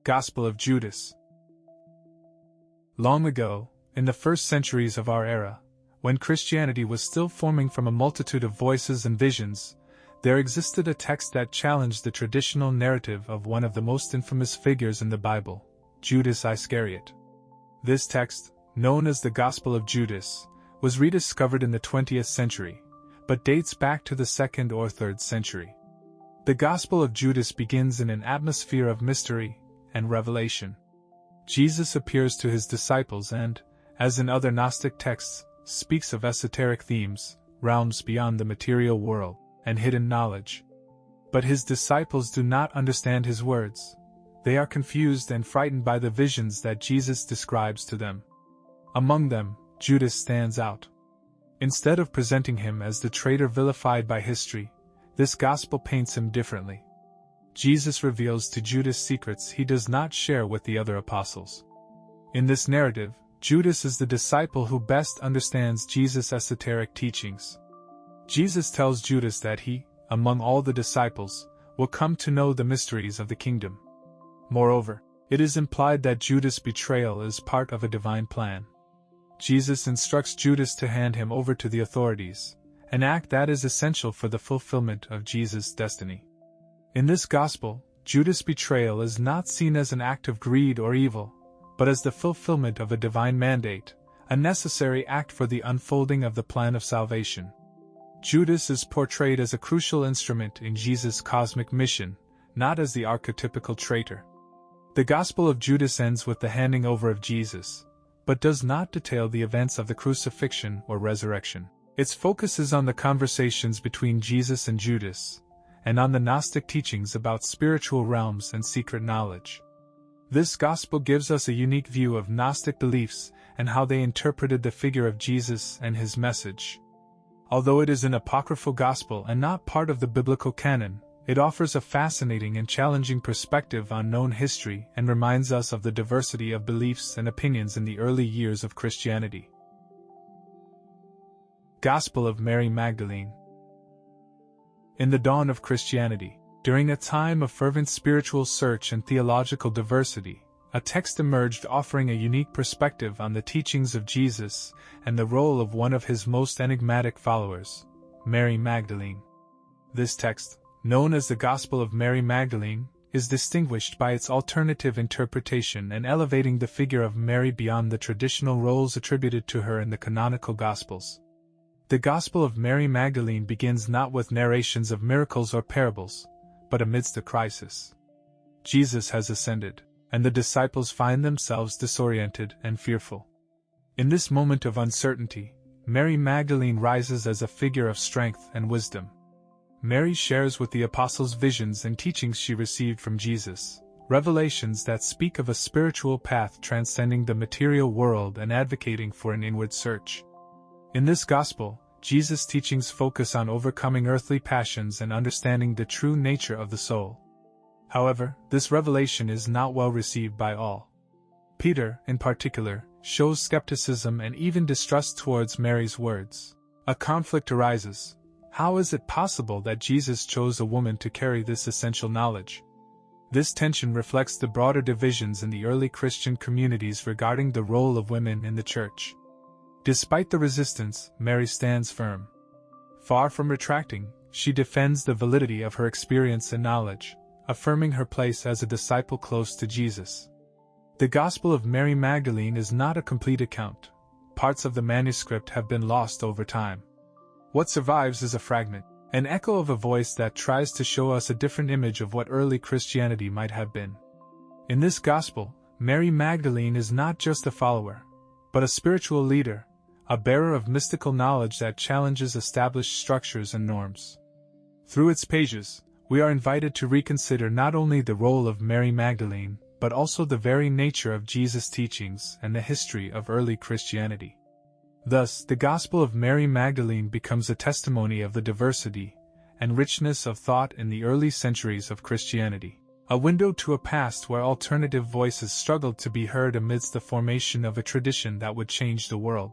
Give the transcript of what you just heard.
Gospel of Judas. Long ago, in the first centuries of our era, when Christianity was still forming from a multitude of voices and visions, there existed a text that challenged the traditional narrative of one of the most infamous figures in the Bible, Judas Iscariot. This text, known as the Gospel of Judas, was rediscovered in the 20th century, but dates back to the 2nd or 3rd century. The Gospel of Judas begins in an atmosphere of mystery and revelation. Jesus appears to his disciples and, as in other Gnostic texts, speaks of esoteric themes, realms beyond the material world, and hidden knowledge. But his disciples do not understand his words. They are confused and frightened by the visions that Jesus describes to them. Among them, Judas stands out. Instead of presenting him as the traitor vilified by history, this gospel paints him differently. Jesus reveals to Judas secrets he does not share with the other apostles. In this narrative, Judas is the disciple who best understands Jesus' esoteric teachings. Jesus tells Judas that he, among all the disciples, will come to know the mysteries of the kingdom. Moreover, it is implied that Judas' betrayal is part of a divine plan. Jesus instructs Judas to hand him over to the authorities, an act that is essential for the fulfillment of Jesus' destiny. In this gospel, Judas' betrayal is not seen as an act of greed or evil, but as the fulfillment of a divine mandate, a necessary act for the unfolding of the plan of salvation. Judas is portrayed as a crucial instrument in Jesus' cosmic mission, not as the archetypical traitor. The Gospel of Judas ends with the handing over of Jesus, but does not detail the events of the crucifixion or resurrection. Its focus is on the conversations between Jesus and Judas, and on the Gnostic teachings about spiritual realms and secret knowledge. This gospel gives us a unique view of Gnostic beliefs and how they interpreted the figure of Jesus and his message. Although it is an apocryphal gospel and not part of the biblical canon, it offers a fascinating and challenging perspective on known history and reminds us of the diversity of beliefs and opinions in the early years of Christianity. Gospel of Mary Magdalene. In the dawn of Christianity, during a time of fervent spiritual search and theological diversity, a text emerged offering a unique perspective on the teachings of Jesus and the role of one of his most enigmatic followers, Mary Magdalene. This text, known as the Gospel of Mary Magdalene, is distinguished by its alternative interpretation and elevating the figure of Mary beyond the traditional roles attributed to her in the canonical Gospels. The Gospel of Mary Magdalene begins not with narrations of miracles or parables, but amidst a crisis. Jesus has ascended, and the disciples find themselves disoriented and fearful. In this moment of uncertainty, Mary Magdalene rises as a figure of strength and wisdom. Mary shares with the apostles visions and teachings she received from Jesus, revelations that speak of a spiritual path transcending the material world and advocating for an inward search. In this gospel, Jesus' teachings focus on overcoming earthly passions and understanding the true nature of the soul. However, this revelation is not well received by all. Peter, in particular, shows skepticism and even distrust towards Mary's words. A conflict arises. How is it possible that Jesus chose a woman to carry this essential knowledge? This tension reflects the broader divisions in the early Christian communities regarding the role of women in the church. Despite the resistance, Mary stands firm. Far from retracting, she defends the validity of her experience and knowledge, affirming her place as a disciple close to Jesus. The Gospel of Mary Magdalene is not a complete account. Parts of the manuscript have been lost over time. What survives is a fragment, an echo of a voice that tries to show us a different image of what early Christianity might have been. In this Gospel, Mary Magdalene is not just a follower, but a spiritual leader, a bearer of mystical knowledge that challenges established structures and norms. Through its pages, we are invited to reconsider not only the role of Mary Magdalene, but also the very nature of Jesus' teachings and the history of early Christianity. Thus, the Gospel of Mary Magdalene becomes a testimony of the diversity and richness of thought in the early centuries of Christianity, a window to a past where alternative voices struggled to be heard amidst the formation of a tradition that would change the world.